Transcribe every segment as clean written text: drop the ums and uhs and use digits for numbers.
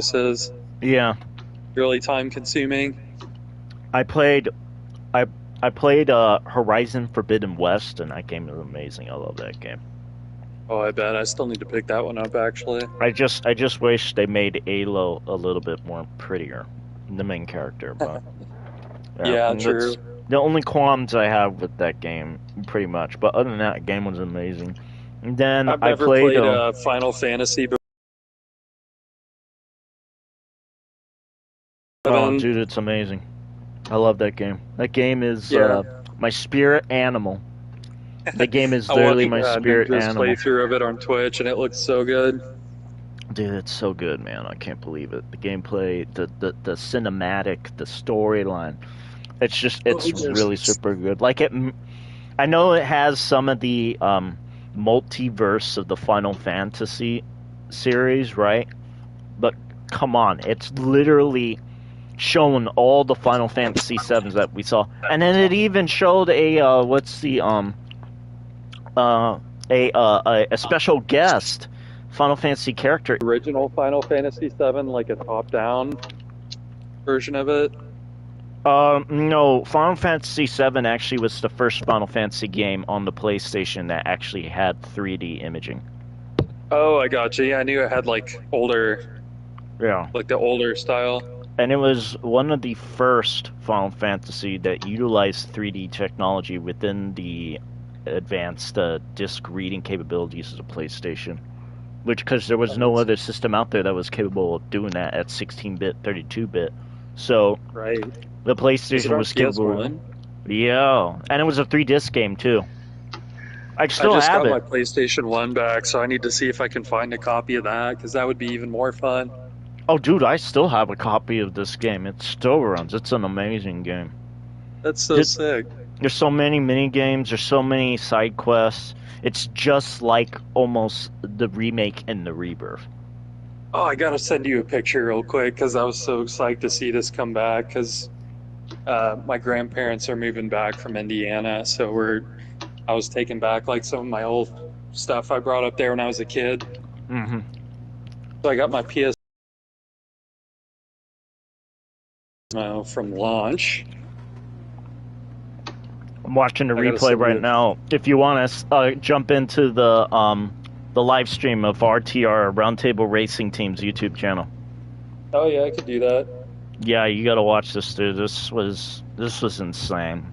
houses. Yeah, Really time consuming. I played I I played Horizon Forbidden West, and that game is amazing. I love that game. Oh, I bet I still need to pick that one up actually. I just wish they made Alo a little bit more prettier, the main character. But yeah, Yeah, and that's true. the only qualms I have with that game, pretty much. But other than that, the game was amazing. And then I've I never played. played Final Fantasy Oh, 7. dude, it's amazing. I love that game. That game is Yeah, my spirit animal. The game is I literally watched my spirit Ninja's animal. playthrough of it on Twitch, and it looks so good. Dude, it's so good, man. I can't believe it. The gameplay, the cinematic, the storyline. Oh, It's really super good. Like I know it has some of the multiverse of the Final Fantasy series, right? But come on, it's literally shown all the Final Fantasy sevens that we saw, and then it even showed a what's the uh a special guest Final Fantasy character. Original Final Fantasy 7, like a top-down version of it. No, Final Fantasy VII actually was the first Final Fantasy game on the PlayStation that actually had 3D imaging. Oh, I gotcha. Yeah, I knew it had Yeah. like the older style. And it was one of the first Final Fantasy that utilized 3D technology within the advanced disc reading capabilities of the PlayStation. Which, because there was no That's other system out there that was capable of doing that at 16-bit, 32-bit. So right. the Was it PlayStation on was capable. PS1? Yeah, and it was a 3 disc game too. I I still just have got it. my PlayStation 1 back, so I need to see if I can find a copy of that, because that would be even more fun. Oh, dude, I still have a copy of this game. It still runs. It's an amazing game. That's so sick. There's so many mini games. There's so many side quests. It's just like almost the remake and the rebirth. Oh, I gotta send you a picture real quick, because I was so psyched to see this come back, because my grandparents are moving back from Indiana, so I was taking back like some of my old stuff I brought up there when I was a kid. Hmm. So I got my PS from launch. I'm watching the I gotta replay send right you. now. If you want to jump into the live stream of RTR Roundtable Racing Team's YouTube channel. Oh yeah, I could do that. Yeah, you gotta watch this, dude. This was insane.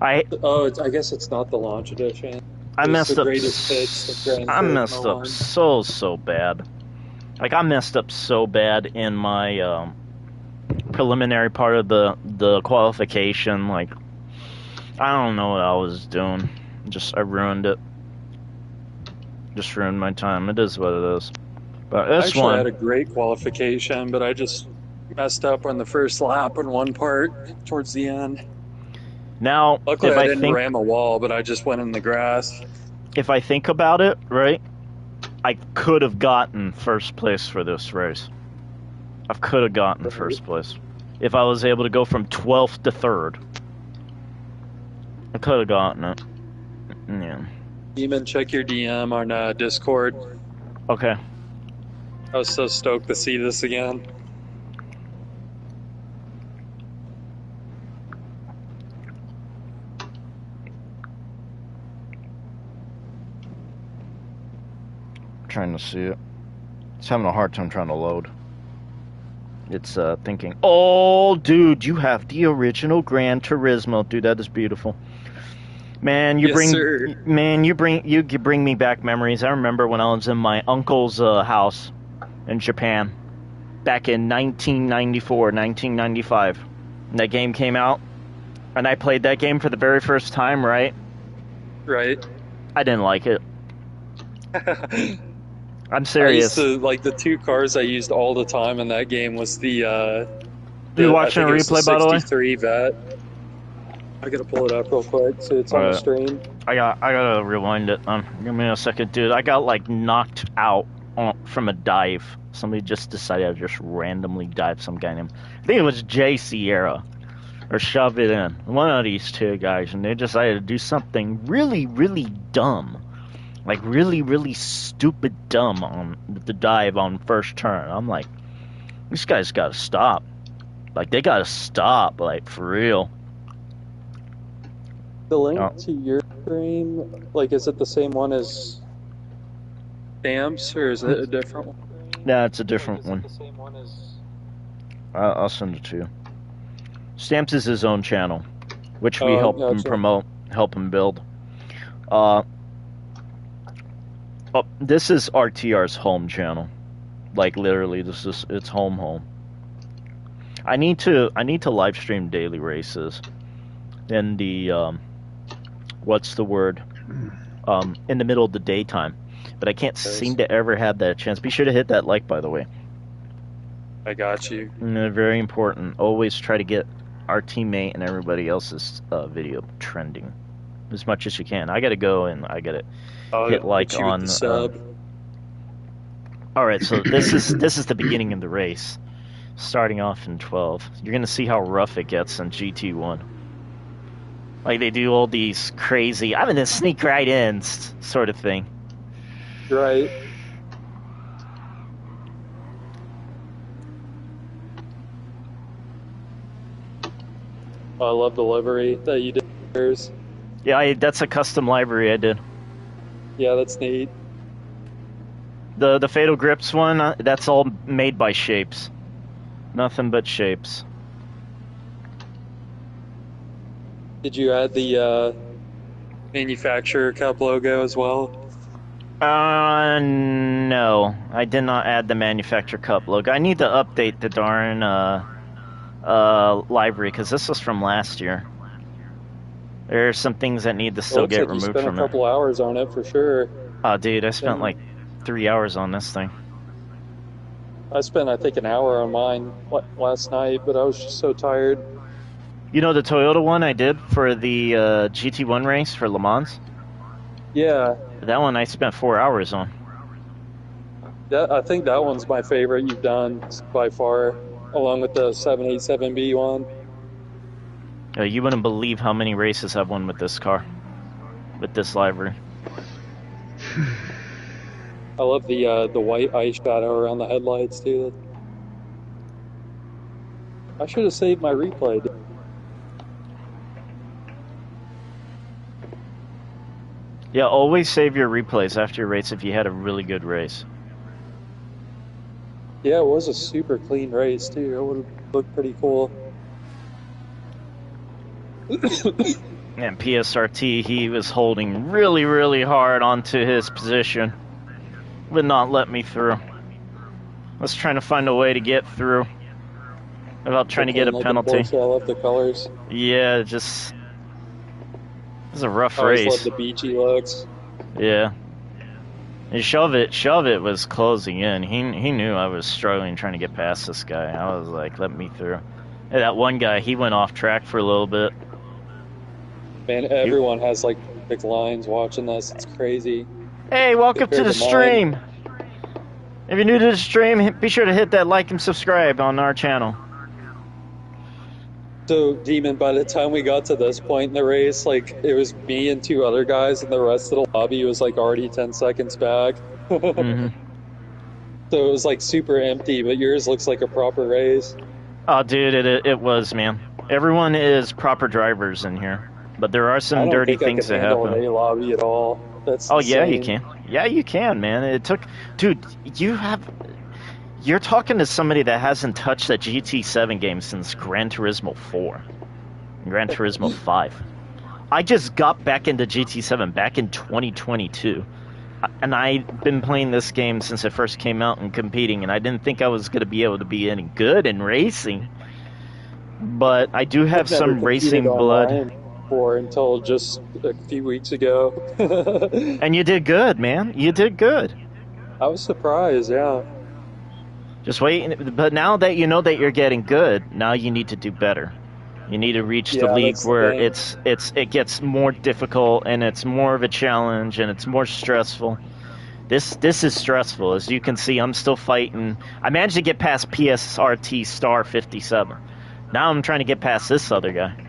I Oh, I guess it's not the launch edition. I It was the messed up. greatest hits of Gran I messed Turismo up 1. so bad. Like I messed up so bad in my preliminary part of the qualification. Like I don't know what I was doing. Just I ruined it. Just ruined my time. It is what it is. But I this actually had one a great qualification, but I just messed up on the first lap in one part towards the end. now, Luckily, I didn't ram a wall, but I just went in the grass. if I think about it, right, I could have gotten first place for this race. I could have gotten Right. first place if I was able to go from 12th to third. I could have gotten it. Yeah. Demon, check your DM on Discord. Okay. I was so stoked to see this again. Trying to see it. It's having a hard time trying to load. It's thinking, oh, dude, you have the original Gran Turismo, dude. That is beautiful. Man, Yes, sir. you bring me back memories. I remember when I was in my uncle's house in Japan back in 1994, 1995. And that game came out, and I played that game for the very first time. Right? Right. I didn't like it. I'm I used serious. to like the two cars I used all the time in that game was You I watching a think it was the replay, by the way? 63 vet. I gotta pull it up real quick so it's on the stream. I gotta rewind it. Give me a second, dude. I got like knocked out from a dive. Somebody just decided to just randomly dive some guy named, I think it was Jay Sierra, or shove it in. One of these two guys, and they decided to do something really dumb, like really stupid dumb on the dive on first turn. I'm like, These guys gotta stop. Like, they gotta stop, like, for real. The link to your stream, like, is it the same one as Stamps, or is it a different one? Nah, it's a different one. I'll send it to you. Stamps is his own channel, which we help him promote, help him build. This is RTR's home channel. Like, literally, this is its home. I need to live stream daily races in the what's the word? In the middle of the daytime. But I can't seem to ever have that chance. Be sure to hit that like, by the way. I got you. Very important. Always try to get our teammate and everybody else's video trending as much as you can. I gotta go and I gotta hit like on. All right, so this is the beginning of the race, starting off in 12. You're gonna see how rough it gets in GT1. Like, they do all these crazy, I'm gonna sneak right in sort of thing. Right. I love the livery that you did. Yeah, that's a custom livery I did. Yeah, that's neat. The Fatal Grips one, that's all made by Shapes. Nothing but Shapes. Did you add the manufacturer cup logo as well? No. I did not add the manufacturer cup logo. I need to update the darn library, because this was from last year. There are some things that need to still get removed from it. You spent a couple hours on it for sure. Oh, dude, I spent like 3 hours on this thing. I spent, I think, an hour on mine last night, but I was just so tired. You know the Toyota one I did for the GT1 race for Le Mans? Yeah. That one I spent 4 hours on. I think that one's my favorite you've done by far, along with the 787B one. You wouldn't believe how many races I've won with this car, with this livery. I love the white ice shadow around the headlights too. I should have saved my replay. Yeah, always save your replays after your race if you had a really good race. Yeah, it was a super clean race too. It would have looked pretty cool. And PSRT, he was holding really, really hard onto his position. Would not let me through. I was trying to find a way to get through without trying to get a penalty. I love the colors. Yeah, just... It was a rough race. I always love the beachy looks. Yeah. And Shove It was closing in. He knew I was struggling trying to get past this guy. I was like, let me through. Hey, that one guy, he went off track for a little bit. Man, everyone has like big lines watching this. It's crazy. Hey, welcome to the stream. If you're new to the stream, be sure to hit that like and subscribe on our channel. So, Demon, by the time we got to this point in the race, like, it was me and two other guys, and the rest of the lobby was like already 10 seconds back. Mm-hmm. So it was like super empty, but yours looks like a proper race. Oh, dude, it was, man. Everyone is proper drivers in here. But there are some dirty things that happen. I don't think I can handle an A lobby at all. That's insane. Yeah, you can. Yeah, you can, man. It took... Dude, you're talking to somebody that hasn't touched a GT7 game since Gran Turismo 4. Gran Turismo 5. I just got back into GT7 back in 2022. And I've been playing this game since it first came out and competing, and I didn't think I was going to be able to be any good in racing. But I do have some racing blood. Until just a few weeks ago. And you did good, man. You did good. I was surprised, yeah. Just wait. But now that you know that you're getting good, now you need to do better. You need to reach the league where it gets more difficult and it's more of a challenge and it's more stressful. This is stressful. As you can see, I'm still fighting. I managed to get past PSRT Star 57. Now I'm trying to get past this other guy.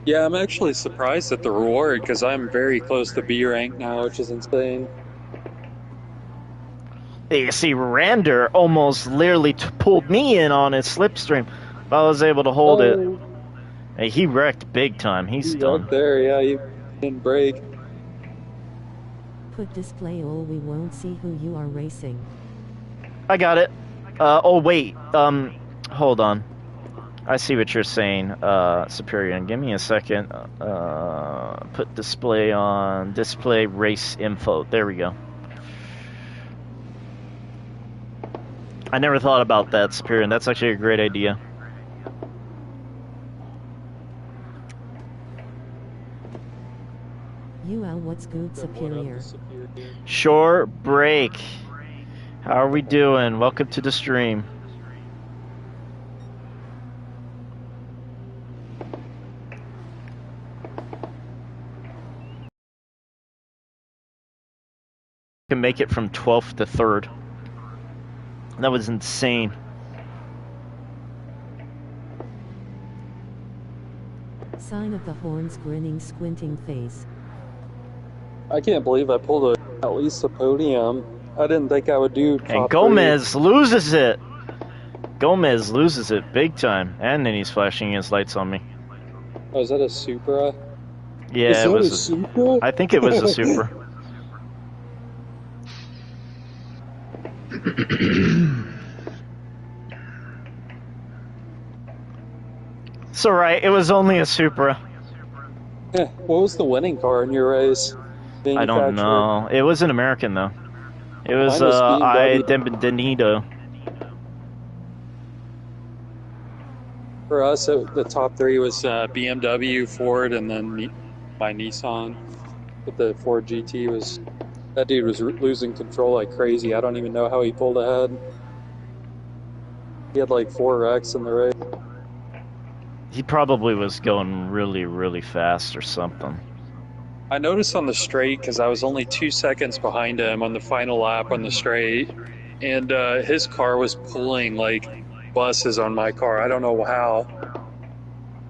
Yeah, I'm actually surprised at the reward because I'm very close to B rank now, which is insane. You see, Rander almost literally pulled me in on his slipstream. If I was able to hold it, hey, he wrecked big time. He's done. Right there, yeah, you didn't break. Put display all, we won't see who you are racing. I got it. Oh wait, hold on. I see what you're saying, Superior. Give me a second. Put display on, display race info. There we go. I never thought about that, Superior. That's actually a great idea. What's good, Superior? Short break. How are we doing? Welcome to the stream. Can make it from 12th to 3rd. That was insane. Sign of the horns, grinning, squinting face. I can't believe I pulled at least a podium. I didn't think I would do top And Gomez loses it. Gomez loses it big time. And then he's flashing his lights on me. Oh, is that a Supra? Yeah, it was a Supra? I think it was a Supra. It's alright, it was only a Supra. Yeah, what was the winning car in your race? I don't know. It was an American though. It was Denito. For us, the top three was BMW, Ford, and then my Nissan. But the Ford GT was... That dude was losing control like crazy. I don't even know how he pulled ahead. He had like 4 wrecks in the race. He probably was going really, really fast or something. I noticed on the straight, because I was only 2 seconds behind him on the final lap on the straight, and his car was pulling like buses on my car. I don't know how.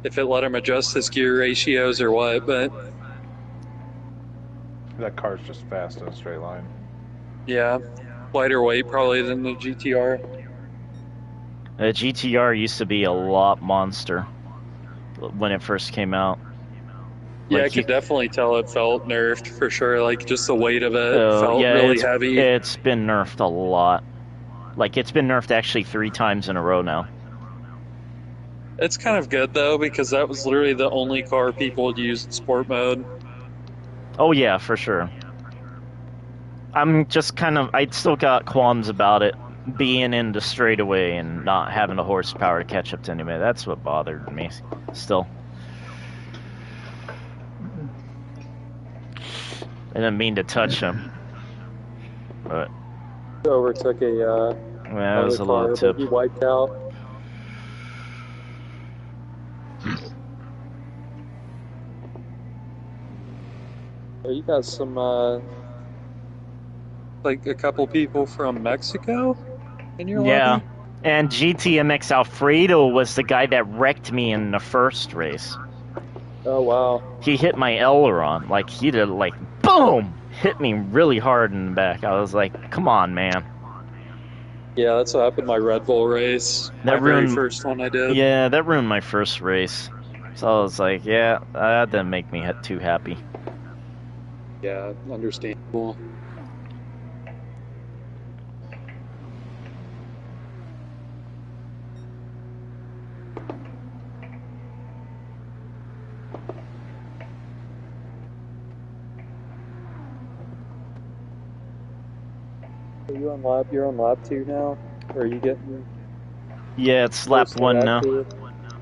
If it let him adjust his gear ratios or what, but... That car's just fast in a straight line. Yeah, lighter weight probably than the GTR. The GTR used to be a lot monster when it first came out. Yeah, Like I could definitely tell it felt nerfed for sure. Like just the weight of it felt yeah, really heavy. It's been nerfed a lot. Like it's been nerfed actually 3 times in a row now. It's kind of good though, because that was literally the only car people would use in sport mode. Oh yeah, for sure. I'm just I still got qualms about it being in the straightaway and not having the horsepower to catch up to anybody. That's what bothered me still. I didn't mean to touch him, but Overtook a yeah, it was a little tip. he wiped out. You got some like a couple people from Mexico in your lobby? And GTMX Alfredo was the guy that wrecked me in the first race. Oh wow. He hit my aileron, like he did, like boom, hit me really hard in the back. I was like, come on, man. Yeah, that's what happened in my Red Bull race. That my very first one I did. Yeah, that ruined my first race. So I was like, yeah, that didn't make me too happy. Yeah, understandable. Are you on lap? You're on lap 2 now? Or are you getting... Yeah, it's lap 1 now. 2?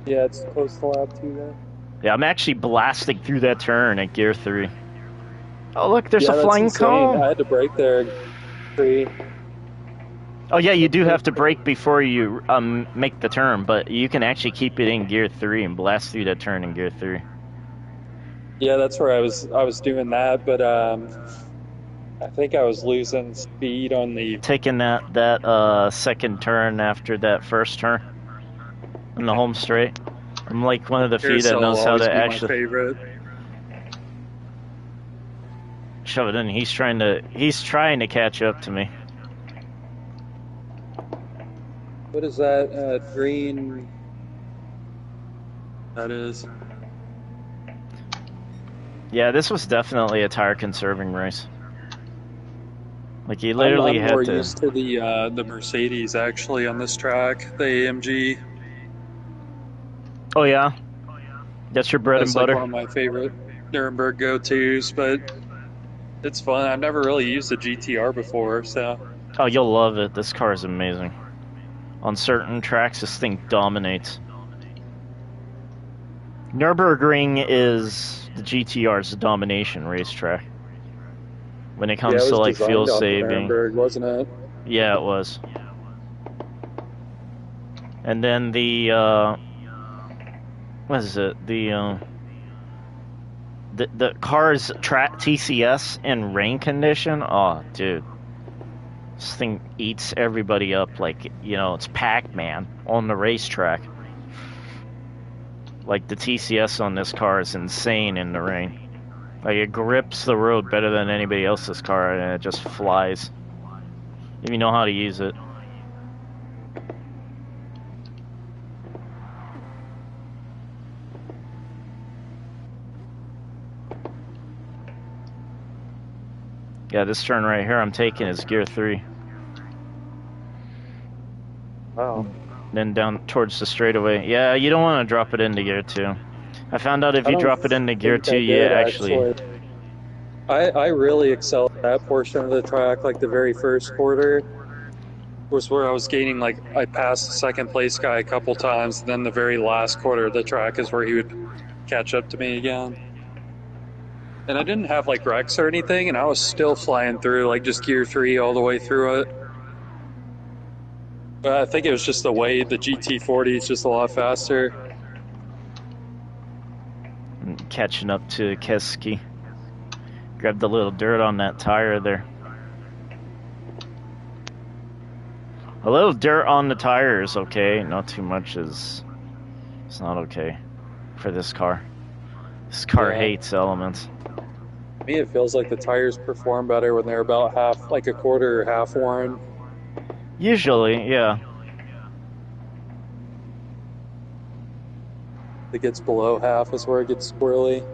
Yeah, it's close to lap 2 now. Yeah, I'm actually blasting through that turn at gear 3. Oh, look, there's a flying cone. I had to brake there. 3. Oh, yeah, you do have to brake before you make the turn, but you can actually keep it in gear 3 and blast through that turn in gear 3. Yeah, that's where I was doing that, but I think I was losing speed on the... Taking that second turn after that first turn in the home straight. I'm like one of the few that knows how to actually... My favorite. Shove it in. He's trying to catch up to me. What is that? Green. That is. Yeah, this was definitely a tire conserving race. Like you literally I'm had more to. used to the Mercedes actually on this track, the AMG. Oh yeah, that's your bread and That's like butter. one of my favorite Nuremberg go-tos, but it's fun. I've never really used a GTR before, so Oh, you'll love it. This car is amazing. On certain tracks, this thing dominates. Nurburgring is the GTR's domination racetrack. When it yeah, comes it to was like fuel designed off of saving. Nuremberg, wasn't it? Yeah, it was. And then the what is it? The car's TCS in rain condition. Oh, dude, this thing eats everybody up like it's Pac-Man on the racetrack. Like the TCS on this car is insane in the rain. Like it grips the road better than anybody else's car, and it just flies. If you know how to use it. Yeah, this turn right here I'm taking is gear 3. Wow. Then down towards the straightaway. Yeah, you don't want to drop it into gear 2. I found out if I you don't drop it into gear think 2, I you did actually... actually. I really excelled at that portion of the track, like the very first quarter was where I was gaining, like I passed the second place guy a couple times, and then the very last quarter of the track is where he would catch up to me again. And I didn't have like wrecks or anything, and I was still flying through, like just gear 3 all the way through it. But I think it was just the weight. The GT40 is just a lot faster. Catching up to Keski. Grabbed a little dirt on that tire there. A little dirt on the tire is okay. Not too much is... It's not okay for this car. This car hates elements. To me, it feels like the tires perform better when they're about half, like a quarter or half worn. Usually, yeah. It gets below half is where it gets squirrely.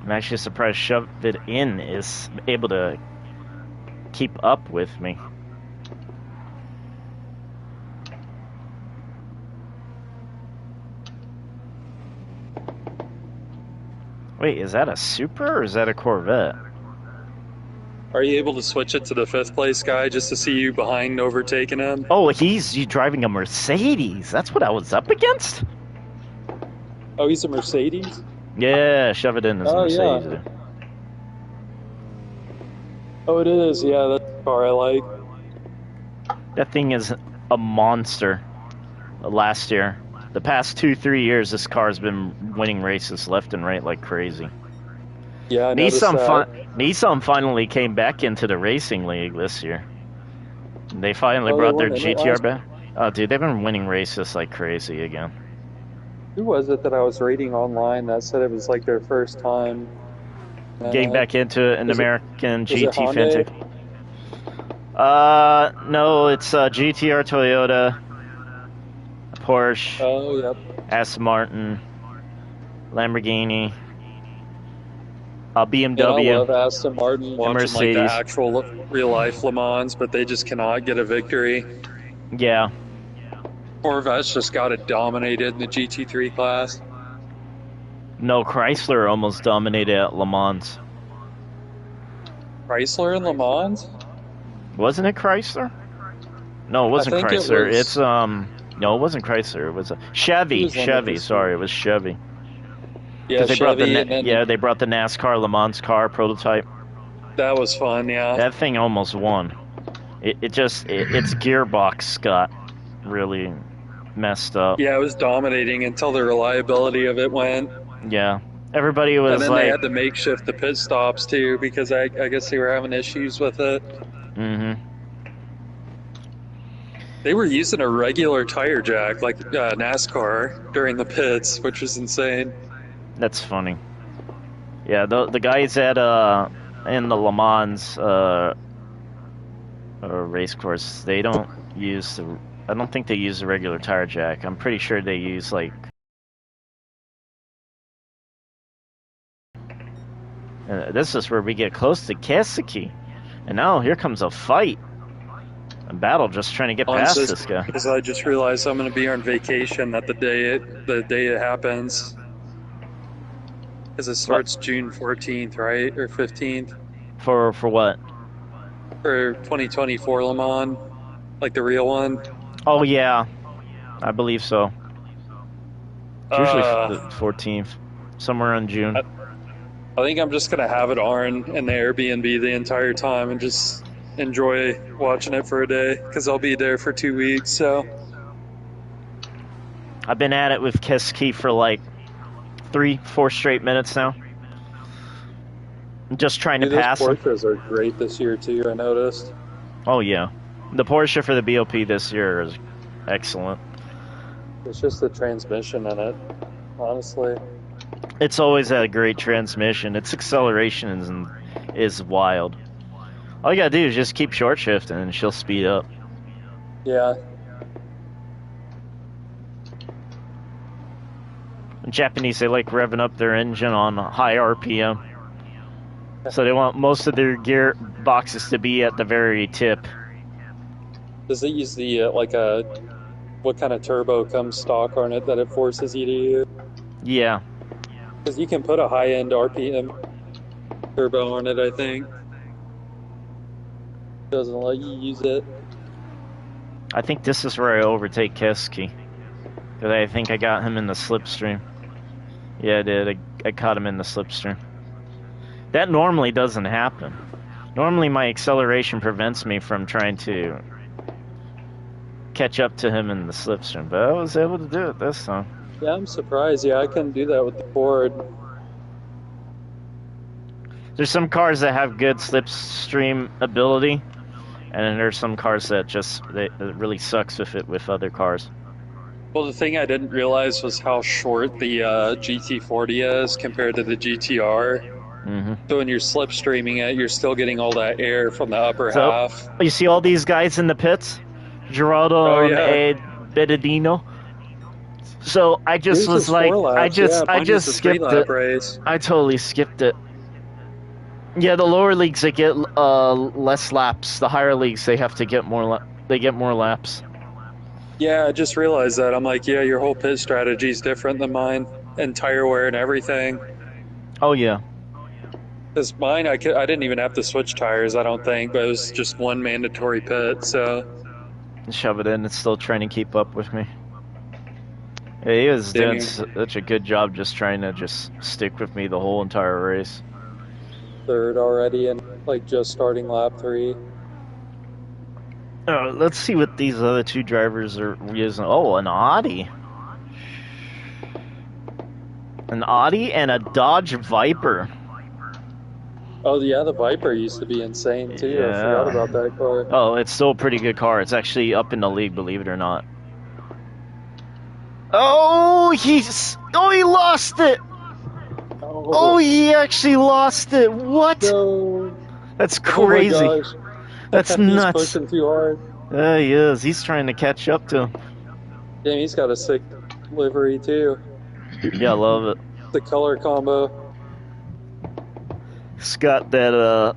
I'm actually surprised Shove It In is able to keep up with me. Wait, is that a Supra or is that a Corvette? Are you able to switch it to the fifth place guy just to see you behind overtaking him? Oh, he's driving a Mercedes. That's what I was up against? Oh, he's a Mercedes? Yeah, Shove It In is a Mercedes. Yeah. Oh, it is. Yeah, that's the car I like. That thing is a monster. Last year. The past 2-3 years, this car's been winning races left and right like crazy. Yeah, I noticed that. Nissan finally came back into the racing league this year. They finally brought their GTR back. Oh, dude, they've been winning races like crazy again. Who was it that I was reading online that said it was like their first time getting back into an American GT Fintech? No, it's GTR Toyota, Porsche, Aston Martin, Lamborghini, BMW. Yeah, I love Aston Martin watching Mercedes. like the actual real life Le Mans, but they just cannot get a victory. Yeah. Corvette's just got it dominated in the GT3 class. No, Chrysler almost dominated at Le Mans. Chrysler in Le Mans? Wasn't it Chrysler? No, it wasn't Chrysler. It's no, it wasn't Chrysler. It was a Chevy. Sorry, it was Chevy. Yeah, they brought they brought the NASCAR Le Mans car prototype. That was fun. Yeah. That thing almost won. Its gearbox got really messed up. Yeah, it was dominating until the reliability of it went. Yeah. Everybody was and then like... they had to makeshift the pit stops too because I guess they were having issues with it. Mm-hmm. They were using a regular tire jack like NASCAR during the pits, which was insane. That's funny. Yeah, the guys at in the Le Mans or race course, they don't use the. I don't think they use the regular tire jack. I'm pretty sure they use like. This is where we get close to Kesuke, and now here comes a fight, a battle, just trying to get past this guy. Because I just realized I'm going to be on vacation at the day it happens. Because it starts June 14th, right, or 15th. For what? For 2024 Le Mans, like the real one. Oh yeah, I believe so. It's usually the 14th, somewhere in June. I think I'm just gonna have it on in the Airbnb the entire time and just enjoy watching it for a day because I'll be there for 2 weeks. So I've been at it with Kesuke for like 3-4 straight minutes now. I'm just trying to pass him. Porsches are great this year too, I noticed. Oh yeah, the Porsche for the BOP this year is excellent. It's just the transmission in it, honestly. It's always had a great transmission. Its acceleration is wild. All you gotta do is just keep short shifting and she'll speed up. Yeah. In Japanese, they like revving up their engine on high RPM. So they want most of their gear boxes to be at the very tip. Does it use the, what kind of turbo comes stock on it that it forces you to use? Yeah. Because you can put a high-end RPM turbo on it, I think. Doesn't let you use it. I think this is where I overtake Kesuke. Because I think I got him in the slipstream. Yeah, I did. I caught him in the slipstream. That normally doesn't happen. Normally my acceleration prevents me from trying to catch up to him in the slipstream, but I was able to do it this time. Yeah, I'm surprised. Yeah, I couldn't do that with the Ford. There's some cars that have good slipstream ability, and then there's some cars that just it really sucks with it with other cars. Well, the thing I didn't realize was how short the GT40 is compared to the GTR. Mm-hmm. So when you're slipstreaming it, you're still getting all that air from the upper half. You see all these guys in the pits? Geraldo and Bedadino. So I just was like, I just skipped it. Race. I totally skipped it. Yeah, the lower leagues they get less laps. The higher leagues they have to get more. They get more laps. Yeah, I just realized that. I'm like, yeah, your whole pit strategy is different than mine, and tire wear and everything. Oh yeah. Because mine, I didn't even have to switch tires, I don't think, but it was just one mandatory pit. So shove it in. It's still trying to keep up with me. Yeah, he was doing such a good job just trying to just stick with me the whole entire race. Third already and like just starting lap 3. Let's see what these other two drivers are using. Oh, an Audi. An Audi and a Dodge Viper. Oh yeah, the Viper used to be insane too. Yeah. I forgot about that car. Oh, it's still a pretty good car. It's actually up in the league, believe it or not. Oh, he lost it. Oh, he actually lost it. What? No. That's crazy. Oh my gosh. That's nuts. He's pushing too hard. Yeah, he is. He's trying to catch up to him. Damn, he's got a sick livery too. Yeah, I love it. The color combo. It's got that,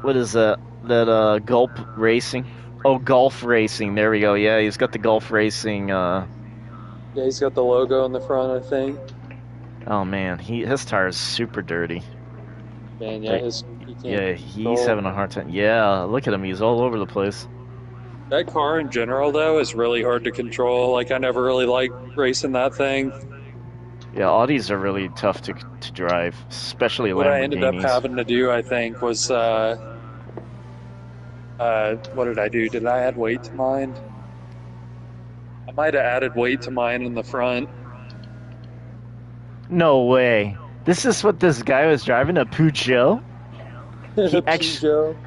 what is that? That, Gulp Racing? Oh, Golf Racing. There we go. Yeah, he's got the Golf Racing, Yeah, he's got the logo in the front, I think. Oh, man. His tire is super dirty. Man, yeah, he's having a hard time. Yeah, look at him. He's all over the place. That car in general, though, is really hard to control. Like, I never really liked racing that thing. Yeah, Audis are really tough to drive, especially Lamborghinis. What I ended up having to do, I think, was, what did I do? Did I add weight to mine? I might have added weight to mine in the front. No way. This is what this guy was driving, a Peugeot?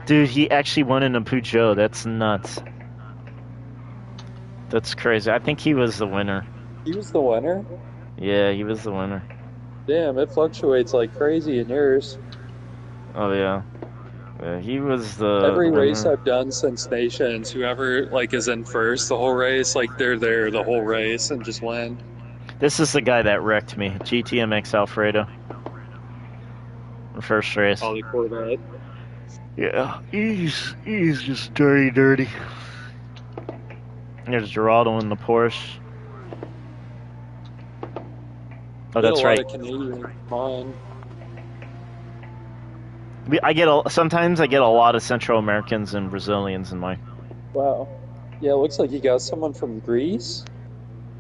Dude, he actually won in a Peugeot. That's nuts. That's crazy. I think he was the winner. He was the winner? Yeah, he was the winner. Damn, it fluctuates like crazy in yours. Oh, yeah. He was the Every race winner. I've done since Nations, whoever like is in first the whole race, like they're there the whole race and just win. This is the guy that wrecked me. GTMX Alfredo. The first race. All the Corvette. Yeah, he's just dirty. There's Geraldo in the Porsche. Oh, that's a right. lot of Canadian mine. Sometimes I get a lot of Central Americans and Brazilians in mine. Wow. Yeah, it looks like you got someone from Greece.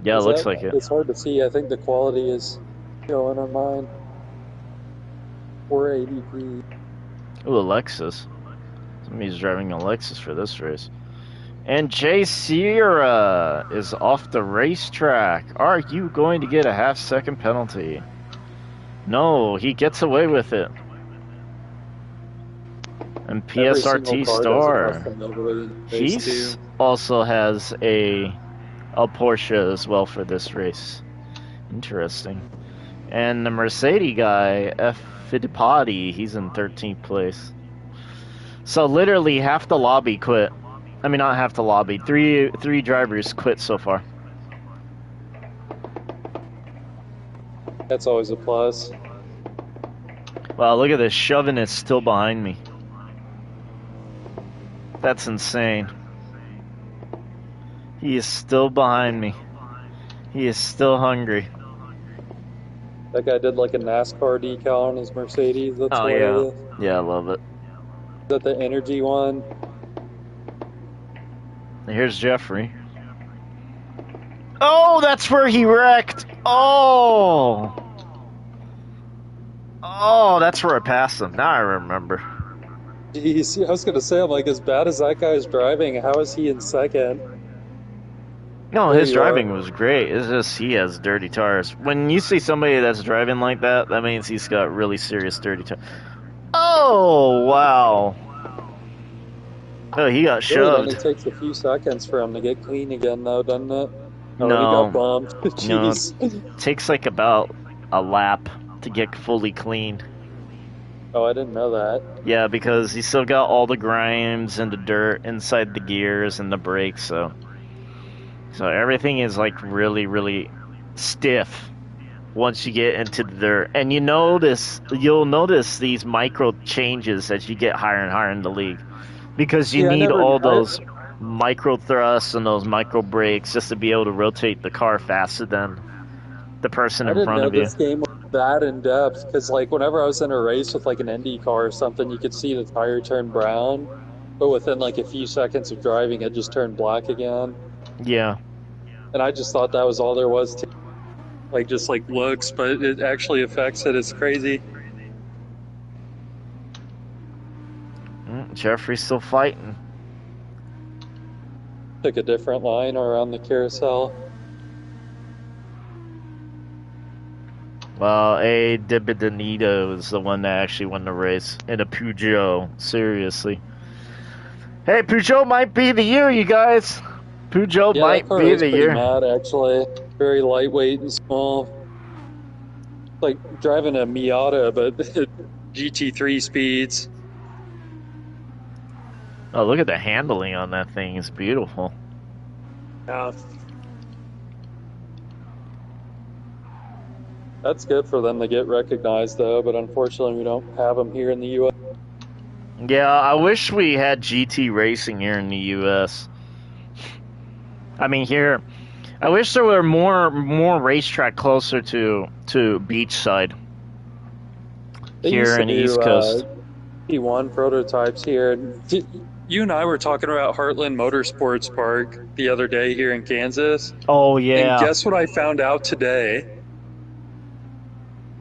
Yeah, it looks like it. It's hard to see. I think the quality is showing on mine. 480p. Ooh, Lexus. Somebody's driving a Lexus for this race. And Jay Sierra is off the racetrack. Are you going to get a half-second penalty? No, he gets away with it. And PSRT Star. He also has a Porsche as well for this race. Interesting. And the Mercedes guy, F. Fittipaldi, he's in 13th place. So literally half the lobby quit. I mean, not half the lobby. Three drivers quit so far. That's always a plus. Wow, look at this. Chauvin is still behind me. That's insane. He is still behind me. He is still hungry. That guy did like a NASCAR decal on his Mercedes. That's yeah. Yeah, I love it. Is that the energy one? Here's Jeffrey. Oh, that's where he wrecked. Oh, that's where I passed him. Now I remember. Jeez, I was gonna say, I'm like, as bad as that guy's driving, how is he in second? No, his driving was great. It's just he has dirty tires. When you see somebody that's driving like that, that means he's got really serious dirty tires. Oh, wow. Oh, he got shoved. It takes a few seconds for him to get clean again, though, doesn't it? Oh, no. He got bumped. Jeez. No, it takes like about a lap to get fully clean. Oh, I didn't know that. Yeah, because he still got all the grimes and the dirt inside the gears and the brakes, so everything is like really, really stiff once you get into the dirt. And you'll notice these micro changes as you get higher and higher in the league. Because you need all those micro thrusts and those micro brakes just to be able to rotate the car faster than the person in front of you. This game was that in depth, because like whenever I was in a race with like an Indy car or something, you could see the tire turn brown, but within like a few seconds of driving, it just turned black again. Yeah. And I just thought that was all there was to, like, just like looks, but it actually affects it. It's crazy. Jeffrey's still fighting. Took a different line around the carousel. Well, A. Dibidanito is the one that actually won the race in a Peugeot. Seriously. Hey, Peugeot might be the year, you guys. Peugeot might be the year. Mad, actually. Very lightweight and small. Like driving a Miata, but GT3 speeds. Oh, look at the handling on that thing. It's beautiful. Yeah. That's good for them to get recognized, though, but unfortunately we don't have them here in the U.S. Yeah, I wish we had GT racing here in the U.S. I mean, here, I wish there were more racetrack closer to beachside here in the East Coast. P1 prototypes here. You and I were talking about Heartland Motorsports Park the other day here in Kansas. Oh, yeah. And guess what I found out today?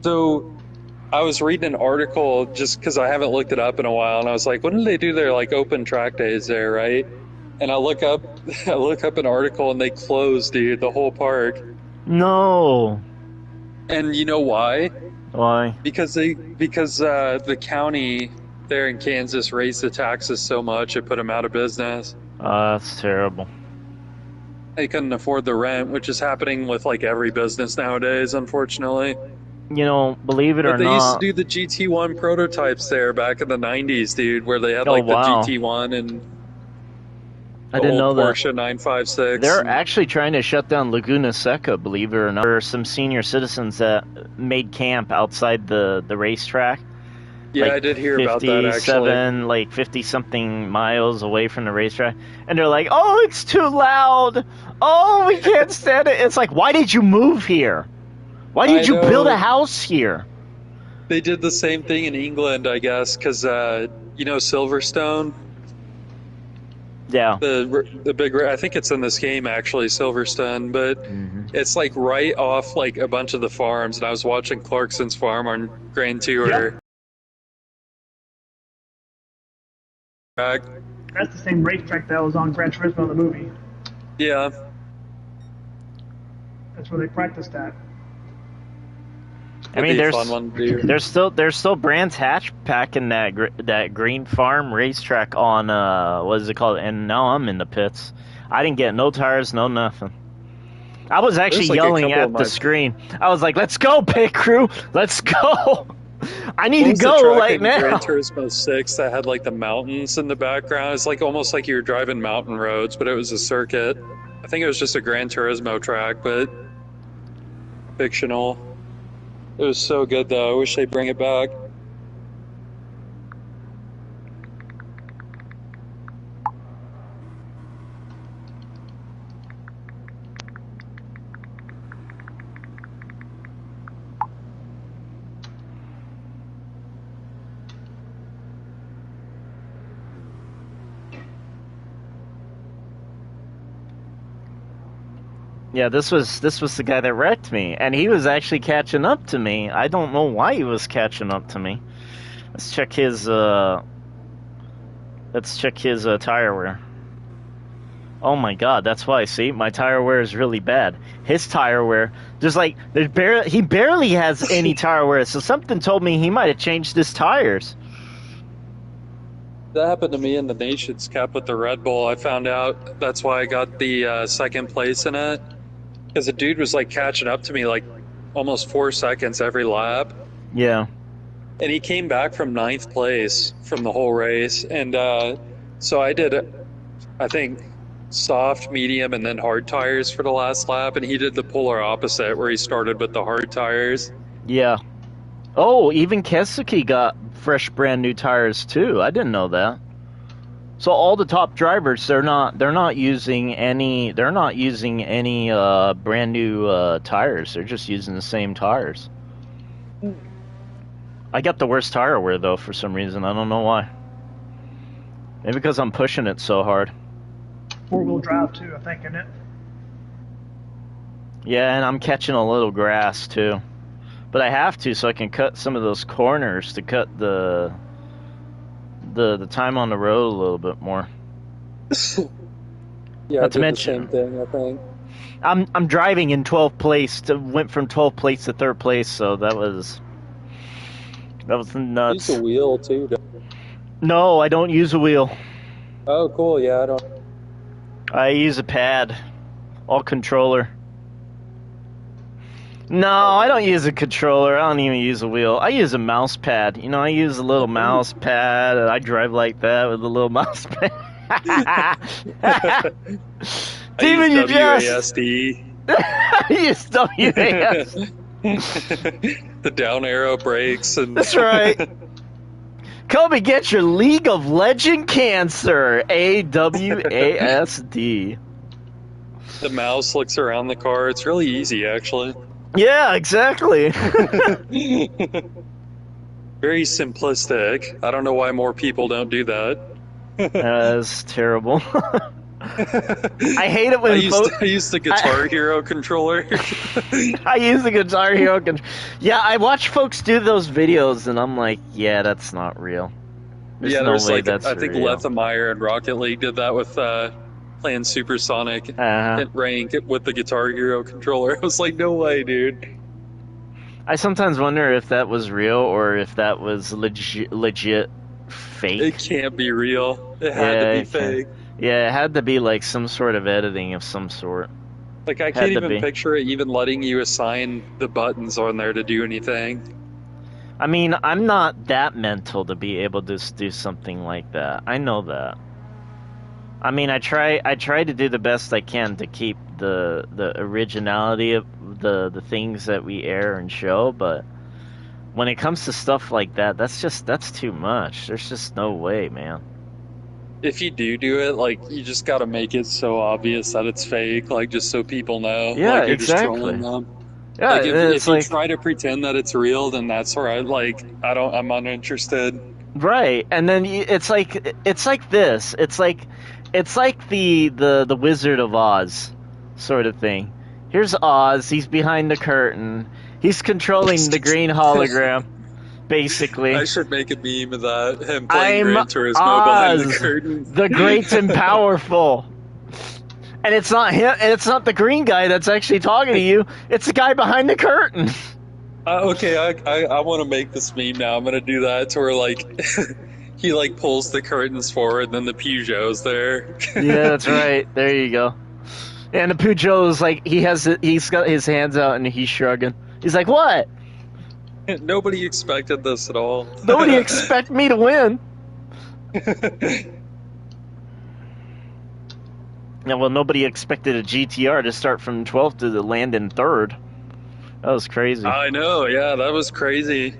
So I was reading an article just because I haven't looked it up in a while, and I was like, when did they do their like open track days there, right? And I look up an article, and they closed, dude, the whole park. No. And you know why? Why? Because the county there in Kansas raised the taxes so much it put them out of business. That's terrible. They couldn't afford the rent, which is happening with like every business nowadays, unfortunately. you know, believe it But or they used to not. do the GT1 prototypes there back in the 90s, dude, where they had Oh, like the wow. GT1 and I the didn't old know that. Porsche 956. They're actually trying to shut down Laguna Seca, believe it or not. There are some senior citizens that made camp outside the racetrack. Yeah, Like I did hear about that actually. 57, like 50-something miles away from the racetrack. And they're like, oh, it's too loud. Oh, we can't stand it. It's like, why did you move here? Why did you build a house here? They did the same thing in England, I guess, because, you know, Silverstone? Yeah. The big, I think it's in this game actually, Silverstone, but it's like right off like a bunch of the farms. And I was watching Clarkson's farm on Grand Tour. Yep. Track. That's the same racetrack that was on Gran Turismo, the movie. Yeah. That's where they practiced at. I mean, That'd be a fun one to do. there's still Brands Hatch packing that Green Farm racetrack on what is it called? And now I'm in the pits. I didn't get no tires, no nothing. I was actually like yelling at the screen. I was like, "Let's go, pit crew! Let's go! I need to go right now." Gran Turismo 6 that had like the mountains in the background. It's like almost like you were driving mountain roads, but it was a circuit. I think it was just a Gran Turismo track, but fictional. It was so good though. I wish they'd bring it back. Yeah, this was the guy that wrecked me, and he was actually catching up to me. I don't know why he was catching up to me. Let's check his tire wear. Oh my god, that's why. See, my tire wear is really bad. His tire wear, he barely has any tire wear. So something told me he might have changed his tires. That happened to me in the Nations Cup with the Red Bull. I found out that's why I got the second place in it. Because the dude was like catching up to me like almost 4 seconds every lap. Yeah. And he came back from 9th place from the whole race. And so I did, I think, soft, medium, and then hard tires for the last lap. And he did the polar opposite where he started with the hard tires. Yeah. Oh, even Kesuke got fresh brand new tires too. I didn't know that. So all the top drivers, they're not using any brand new tires. They're just using the same tires. I got the worst tire wear though for some reason. I don't know why. Maybe because I'm pushing it so hard. 4-wheel drive too, I think, isn't it? Yeah, and I'm catching a little grass too. But I have to so I can cut some of those corners to cut the time on the road a little bit more. Yeah, Not I to did mention, the same thing, I think. I'm driving in 12th place. Went from 12th place to 3rd place, so that was nuts. Use a wheel too. No, I don't use a wheel. Oh, cool. Yeah, I don't. I use a pad, all controller. No, I don't use a controller. I don't even use a wheel. I use a mouse pad. You know, I use a little mouse pad, and I drive like that with a little mouse pad. Steven, you just... WASD. I use WAS. The down arrow brakes and. That's right. Come and get your League of Legend cancer. AWASD. The mouse looks around the car. It's really easy, actually. Yeah, exactly. Very simplistic. I don't know why more people don't do that. That's terrible. I hate it when I used the Guitar Hero controller. I use the Guitar Hero controller. Yeah, I watch folks do those videos, and I'm like, yeah, that's not real. There's no way that's I think real. Lethemeyer and Rocket League did that with playing Supersonic rank with the Guitar Hero controller. I was like, no way, dude. I sometimes wonder if that was real or if that was legit fake. It can't be real. It had to be fake. Yeah, it had to be like some sort of editing of some sort. Like, I Had can't to even be. picture it even letting you assign the buttons on there to do anything. I mean, I'm not that mental to be able to do something like that. I know that. I mean, I try to do the best I can to keep the originality of the things that we air and show, but when it comes to stuff like that, that's too much. There's just no way, man. If you do it, like, you just gotta make it so obvious that it's fake, like, just so people know, Yeah, like, you're just trolling exactly. them. Yeah, Like, it's if you like try to pretend that it's real, then that's where I'm uninterested. right, and then it's like this. It's like the Wizard of Oz sort of thing. Here's Oz. He's behind the curtain. He's controlling the green hologram, basically. I should make a meme of that, him playing I'm Gran Turismo behind the Oz, curtain. the great and powerful. And it's not him. And it's not the green guy that's actually talking to you. It's the guy behind the curtain. Okay, I want to make this meme now. I'm gonna do that to where, like, he, like, pulls the curtains forward, and then the Peugeot's there. Yeah, that's right. There you go. And the Peugeot's like he's got his hands out and he's shrugging. He's like, "What? Nobody expected this at all. Nobody expect me to win." Yeah, well, nobody expected a GTR to start from 12th to land in 3rd. That was crazy. I know, yeah, that was crazy.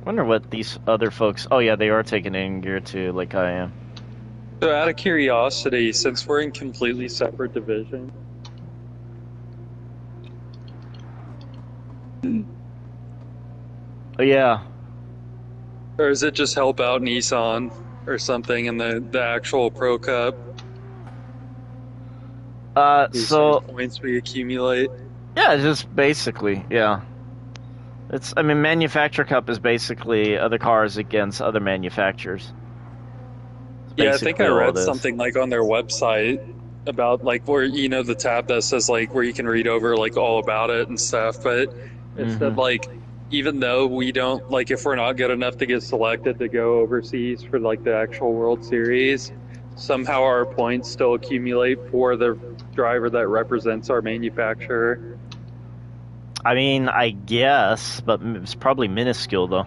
Wonder what these other folks. Oh yeah, they are taking it in gear too, like I am. So, out of curiosity, since we're in completely separate divisions, Oh yeah. or does it just help out Nissan or something in the actual Pro Cup? These So points we accumulate. yeah, just basically, yeah. I mean, Manufacturer Cup is basically other cars against other manufacturers. Yeah, I think I Basically all read it is. something like on their website about like where the tab that says like where you can read over like all about it and stuff, but it said Mhm. like even though we don't like if we're not good enough to get selected to go overseas for like the actual World Series, somehow our points still accumulate for the driver that represents our manufacturer. I mean, I guess, but it's probably minuscule though.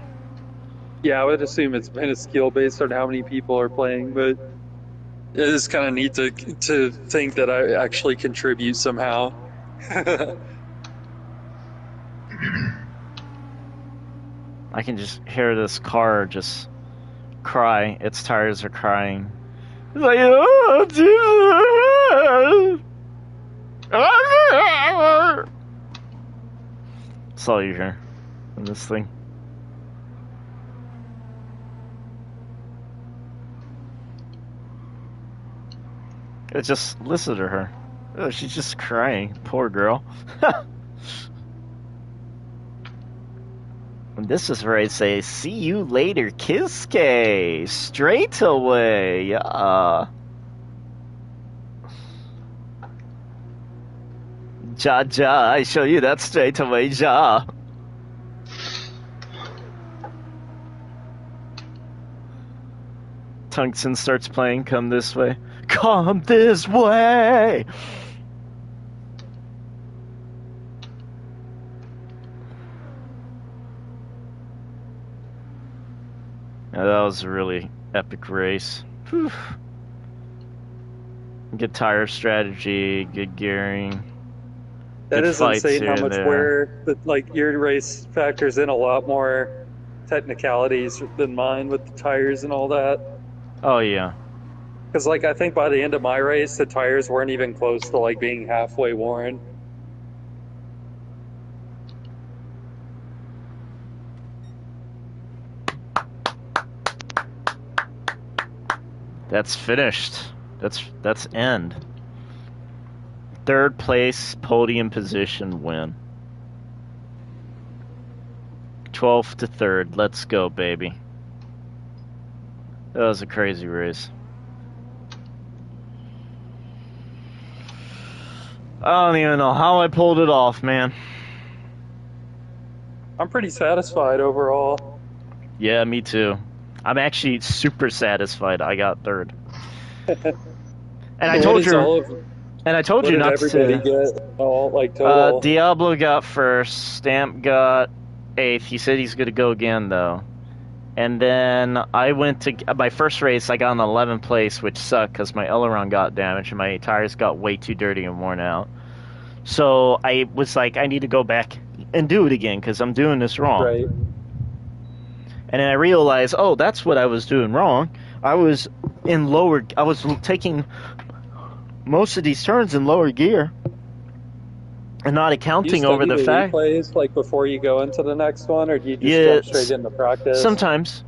Yeah, I would assume it's minuscule based on how many people are playing, but it is kind of neat to think that I actually contribute somehow. I can just hear this car just cry. Its tires are crying. It's like, oh, Jesus. That's all you hear in this thing. Just listen to her. Oh, she's just crying. Poor girl. And this is where I say, see you later, Kiske. Straight away. Yeah. Ja, ja. I show you that straight away, ja. Tungsten starts playing Come This Way. Come this way! Yeah, that was a really epic race. Whew. Good tire strategy, good gearing. That Good is fights insane here how and much there. like your race factors in a lot more technicalities than mine with the tires and all that. Oh yeah. Because like I think by the end of my race, the tires weren't even close to like being halfway worn. That's finished. That's end. 3rd place podium position win. 12th to 3rd. Let's go, baby. That was a crazy race. I don't even know how I pulled it off, man. I'm pretty satisfied overall. Yeah, me too. I'm actually super satisfied I got third. And I What told is you, all of, and I told what you did not everybody to. get? All like total. Diablo got first. Stamp got 8th. He said he's gonna go again though. And then I went to my first race. I got in 11th place, which sucked because my aileron got damaged and my tires got way too dirty and worn out. So I was like, I need to go back and do it again because I'm doing this wrong. Right. And then I realized, oh, that's what I was doing wrong. I was taking most of these turns in lower gear and not Do you accounting study over the fact. replays like before you go into the next one, or do you just Yeah, jump straight into practice? Sometimes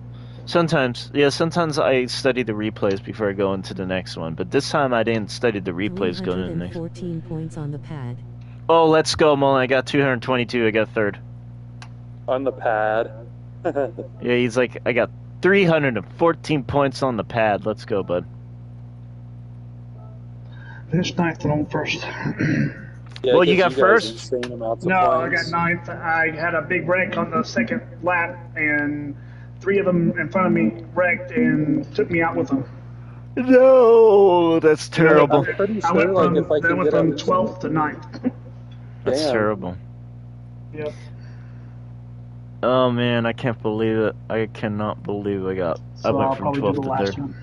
I study the replays before I go into the next one. But this time I didn't study the replays going into the next. 314 points on the pad. Oh, let's go, Mullen. I got 222. I got third. On the pad. Yeah, he's like, I got 314 points on the pad. Let's go, bud. Finished ninth and on first. Yeah, Well, it you gives got first? insane amounts of No, I points. got ninth. I had a big wreck on the second lap, and 3 of them in front of me wrecked and took me out with them. No, that's terrible. I'm pretty I sure, went like, from, if I then I could went get from on 12th to 9th. That's Damn. terrible. Yep. Oh man, I can't believe it. I cannot believe I So went I'll from probably do 12th the to last 3rd. one.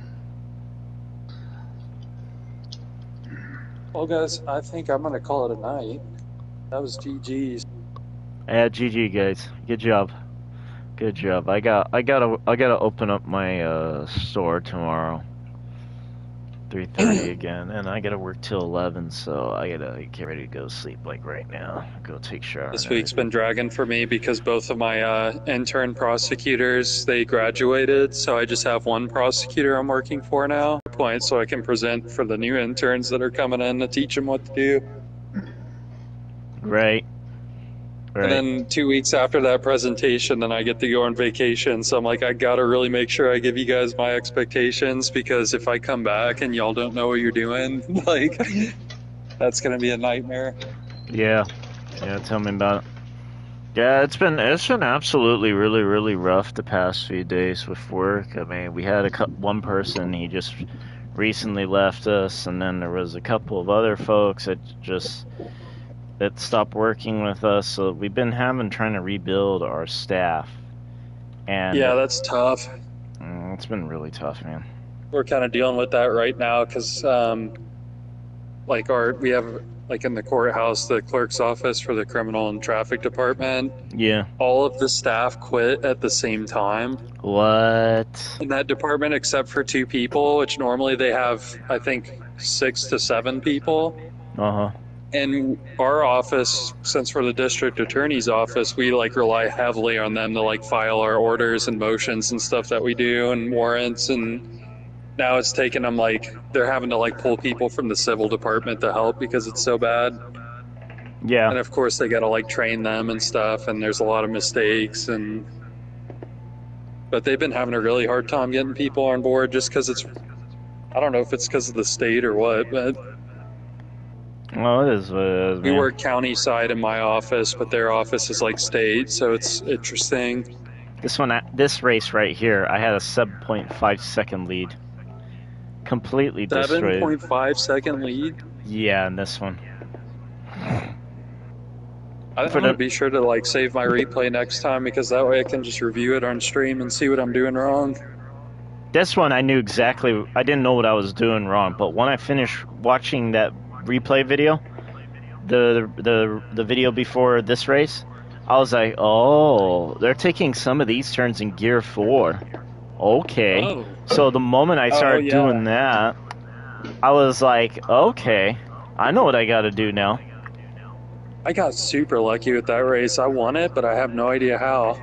Well, guys, I think I'm gonna call it a night. That was GG's. Yeah, GG guys. Good job. Good job. I gotta open up my store tomorrow. 3:30 again, and I gotta work till 11, so I gotta get ready to go sleep like right now. Go take a shower. This and week's been everything. dragging for me because both of my intern prosecutors, they graduated, so I just have one prosecutor I'm working for now. Point, so I can present for the new interns that are coming in to teach them what to do. Right. And then 2 weeks after that presentation, then I get to go on vacation. So I'm like, I gotta really make sure I give you guys my expectations, because if I come back and y'all don't know what you're doing, like, that's gonna be a nightmare. Yeah. Yeah, tell me about it. Yeah, it's been absolutely really rough the past few days with work. I mean, we had one person, he just recently left us, and then there was a couple of other folks that stopped working with us. So we've been trying to rebuild our staff. And Yeah, that's tough. It's been really tough, man. We're kind of dealing with that right now because, like, we have, like, in the courthouse, the clerk's office for the criminal and traffic department. Yeah. All of the staff quit at the same time What? in that department, except for 2 people, which normally they have, I think, 6 to 7 people. Uh-huh. And our office, since we're the district attorney's office, we like rely heavily on them to like file our orders and motions and stuff that we do and warrants. And now it's taken them, like, they're having to like pull people from the civil department to help because it's so bad. Yeah. And of course they got to like train them and stuff, and there's a lot of mistakes. But they've been having a really hard time getting people on board just because I don't know if it's because of the state or what, but Well, it is what it is, we man. work county side in my office, but their office is like state, so it's interesting. This race right here, I had a 7.5 second lead. Completely destroyed. 7.5 second lead. Yeah, in this one. I'm gonna be sure to like save my replay next time, because that way I can just review it on stream and see what I'm doing wrong. This one I knew exactly. I didn't know what I was doing wrong, but when I finished watching that replay video, the video before this race, I was like, oh, they're taking some of these turns in gear 4. Okay. Oh. So the moment I started yeah. doing that, I was like, okay, I know what I got to do now. I got super lucky with that race. I won it, but I have no idea how.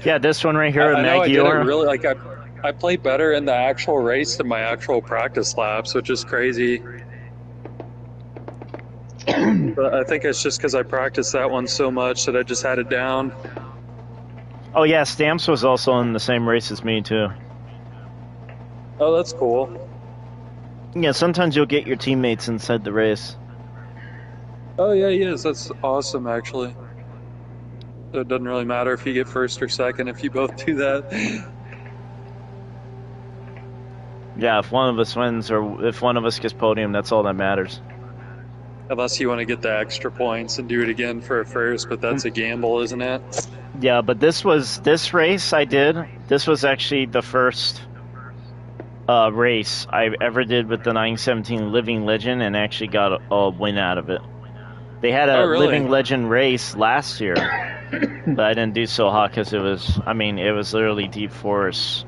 Yeah, this one right here, I know I did it Maggiore. really, like, I played better in the actual race than my actual practice laps, which is crazy. But I think it's just because I practiced that one so much that I just had it down. Oh yeah, Stamps was also in the same race as me too. Oh, that's cool. Yeah, sometimes you'll get your teammates inside the race. Oh yeah, he is. That's awesome, actually. So it doesn't really matter if you get first or second if you both do that. Yeah, if one of us wins or if one of us gets podium, that's all that matters. Unless you want to get the extra points and do it again for a first, but that's a gamble, isn't it? Yeah, but this race I did. This was actually the first race I ever did with the 917 Living Legend and actually got a win out of it. They had a Living Legend race last year, but I didn't do so hot because it was literally Deep Forest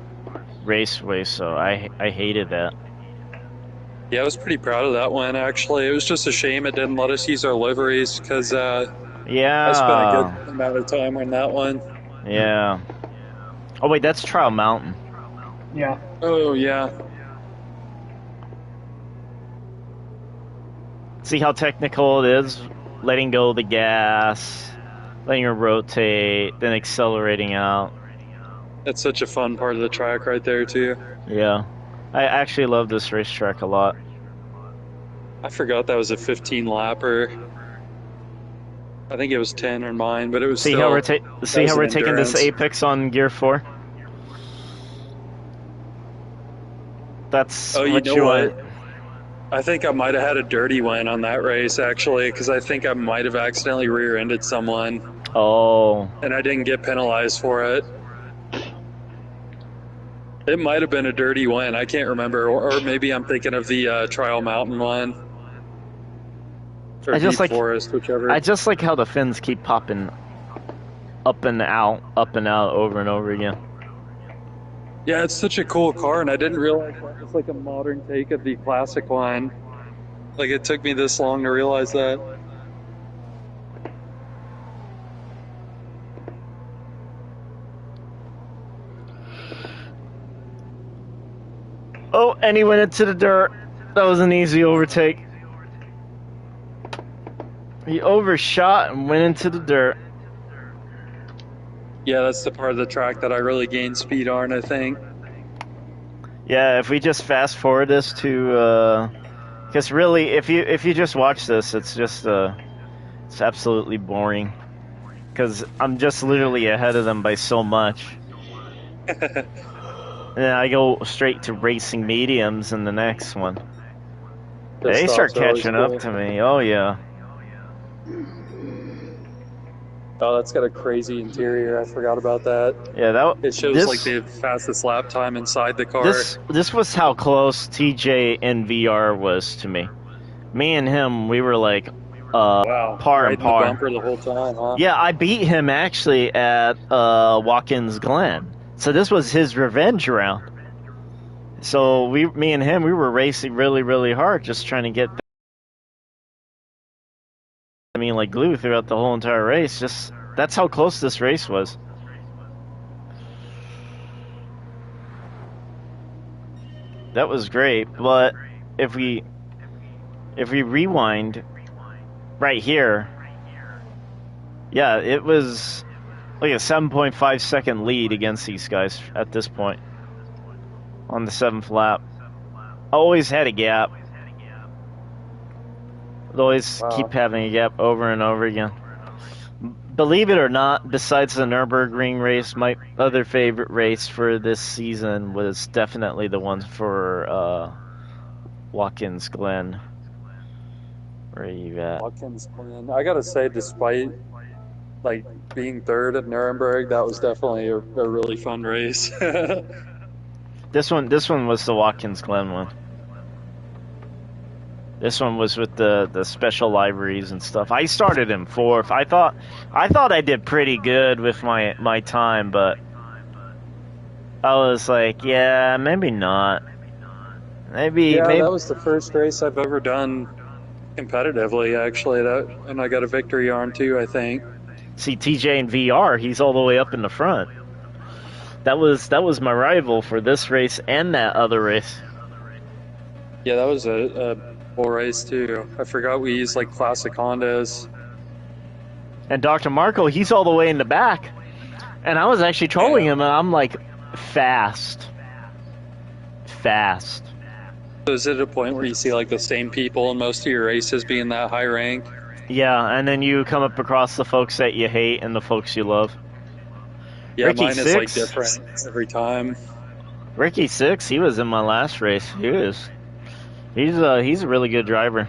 Raceway, so I hated that. Yeah, I was pretty proud of that one, actually. It was just a shame it didn't let us use our liveries, because I spent a good amount of time on that one. Yeah. Oh, wait, that's Trial Mountain. Yeah. Oh, yeah. See how technical it is? Letting go of the gas, letting her rotate, then accelerating out. That's such a fun part of the track right there, too. Yeah. I actually love this racetrack a lot. I forgot that was a 15-lapper. I think it was 10 on mine, but it was see still... How we're taking this Apex on Gear 4? That's what you want. I think I might have had a dirty win on that race, actually, because I think I might have accidentally rear-ended someone. Oh. And I didn't get penalized for it. It might have been a dirty win. I can't remember. Or maybe I'm thinking of the Trial Mountain one. Or Deep Forest, whichever. I just like how the fins keep popping up and out over and over again. Yeah, it's such a cool car, and I didn't realize that was like a modern take of the classic one. Like, it took me this long to realize that. Oh, and he went into the dirt. That was an easy overtake. He overshot and went into the dirt. Yeah, that's the part of the track that I really gained speed on, I think. Yeah, if we just fast forward this to, because really, if you just watch this, it's just it's absolutely boring. Because I'm just literally ahead of them by so much. And then I go straight to racing mediums in the next one. They start catching up to me. Oh yeah. Oh, that's got a crazy interior. I forgot about that. Yeah, it shows like the fastest lap time inside the car. This was how close TJ in VR was to me. Me and him, we were like wow, par and par. The bumper the whole time, huh? Yeah, I beat him actually at Watkins Glen. So this was his revenge round. So me and him, we were racing really, really hard, just trying to get. Like glue throughout the whole entire race. Just that's how close this race was. That was great, but if we rewind right here, yeah, it was like a 7.5 second lead against these guys at this point on the 7th lap. Always had a gap. Always keep having a gap over and over again. Believe it or not, besides the Nurburgring race, my other favorite race for this season was definitely the one for Watkins Glen. Where are you at? Watkins Glen. I gotta say, despite like being third at Nuremberg, that was definitely a really fun race. This one was the Watkins Glen one. This one was with the special liveries and stuff. I started in 4th. I thought I did pretty good with my time, but I was like, yeah, maybe not. Maybe that was the first race I've ever done competitively, actually. And I got a victory on too, I think. See, TJ in VR, he's all the way up in the front. That was my rival for this race and that other race. Yeah, that was a race too. I forgot we used like classic Hondas. And Dr. Marco, he's all the way in the back. And I was actually trolling him, and I'm like, fast. So is it a point where you see like the same people in most of your races being that high rank? Yeah, and then you come up across the folks that you hate and the folks you love. Yeah, Ricky, mine is like different every time. Ricky Six, he was in my last race. He's a really good driver.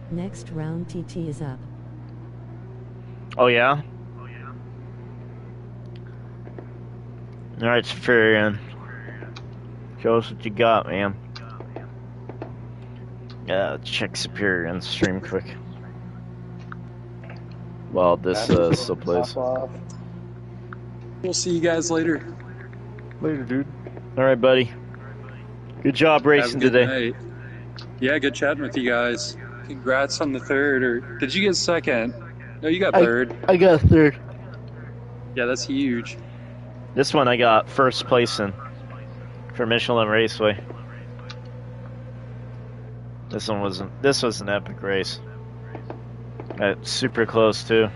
Next round TT is up. Oh yeah? Alright, Superior. Show us what you got, man. Yeah, let's check Superior and stream quick. Well, this still plays. We'll see you guys later. Later, dude. Alright, buddy. Good job racing Have a good today. night. Yeah, good chatting with you guys. Congrats on the third, or did you get second? No, you got third. I got third. Yeah, that's huge. This one I got first place in for Michelin Raceway. This was an epic race. Super close too.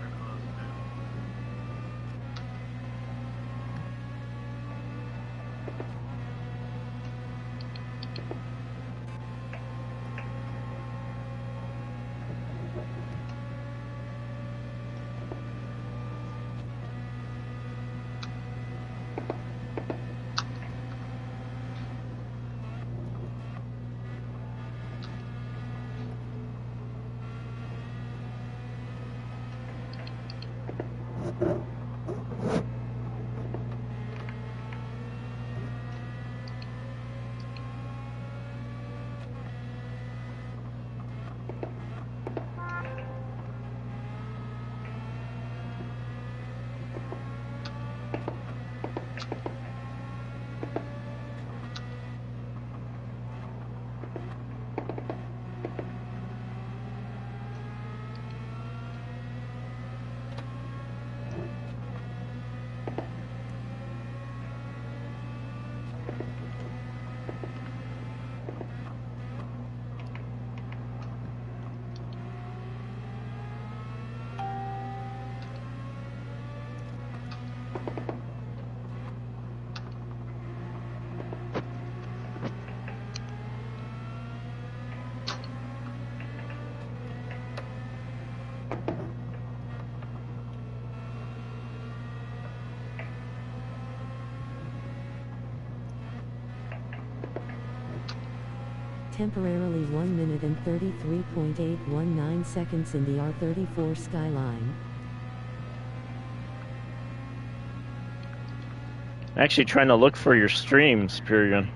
Temporarily 1 minute and 33.819 seconds in the R34 skyline. Actually trying to look for your stream, Superior.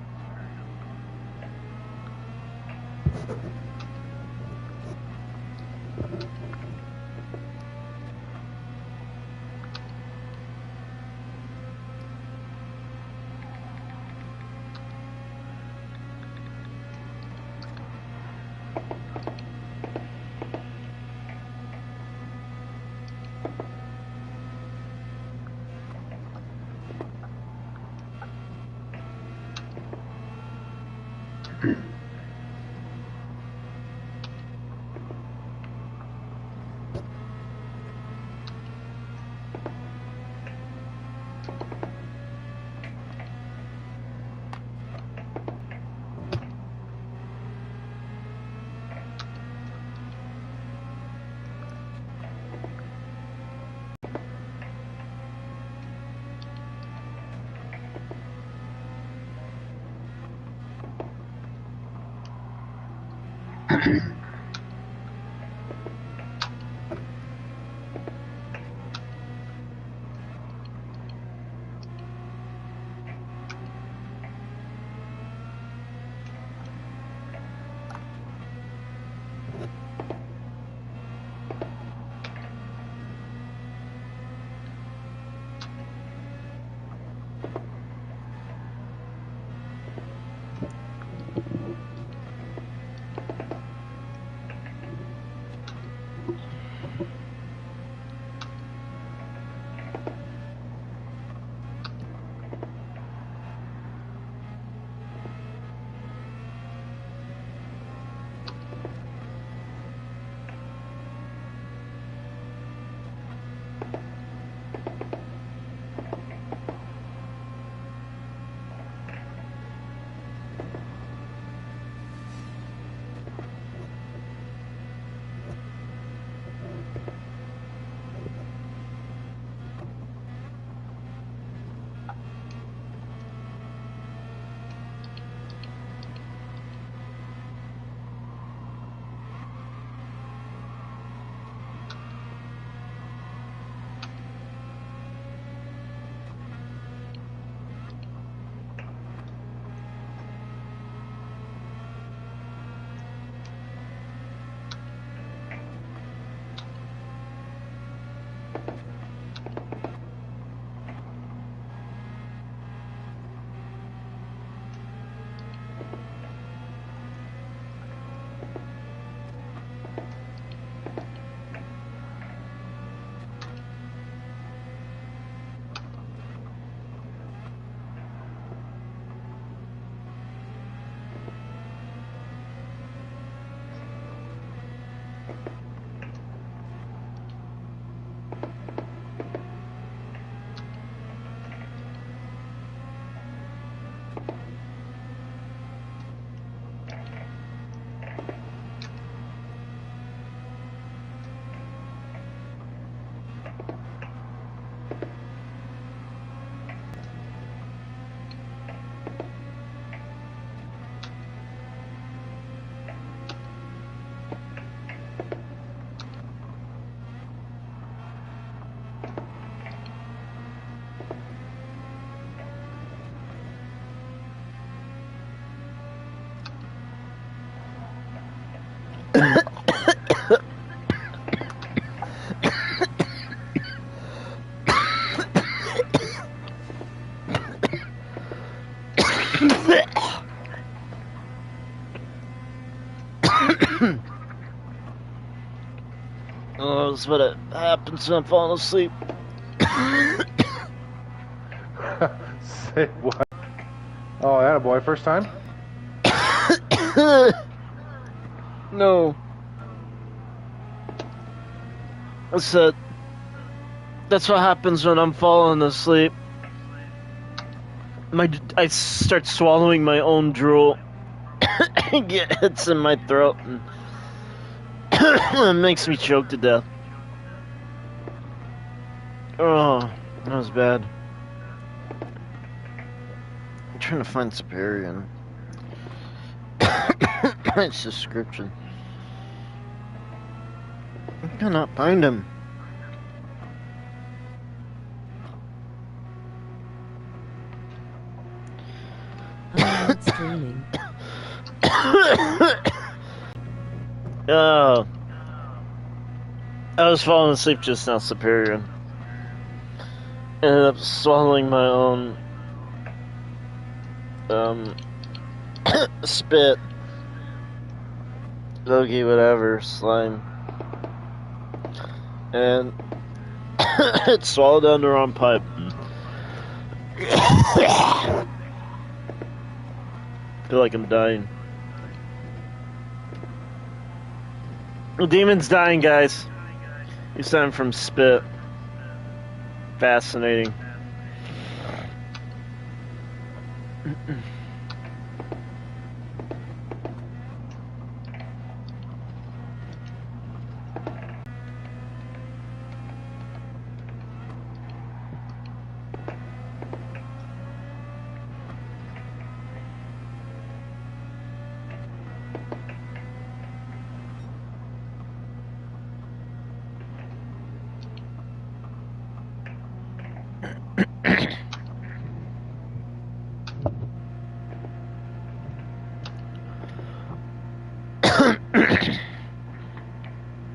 That's what happens when I'm falling asleep. Say what? Oh, attaboy, first time? No. That's what happens when I'm falling asleep. I start swallowing my own drool. And get hits in my throat and it makes me choke to death. Oh, that was bad. I'm trying to find Superior. Its description. I cannot find him. I'm not streaming. Oh. I was falling asleep just now, Superior. Ended up swallowing my own spit. Bogey, whatever, slime. And it swallowed down the wrong pipe. Feel like I'm dying. The demon's dying, guys. He's dying from spit. Fascinating.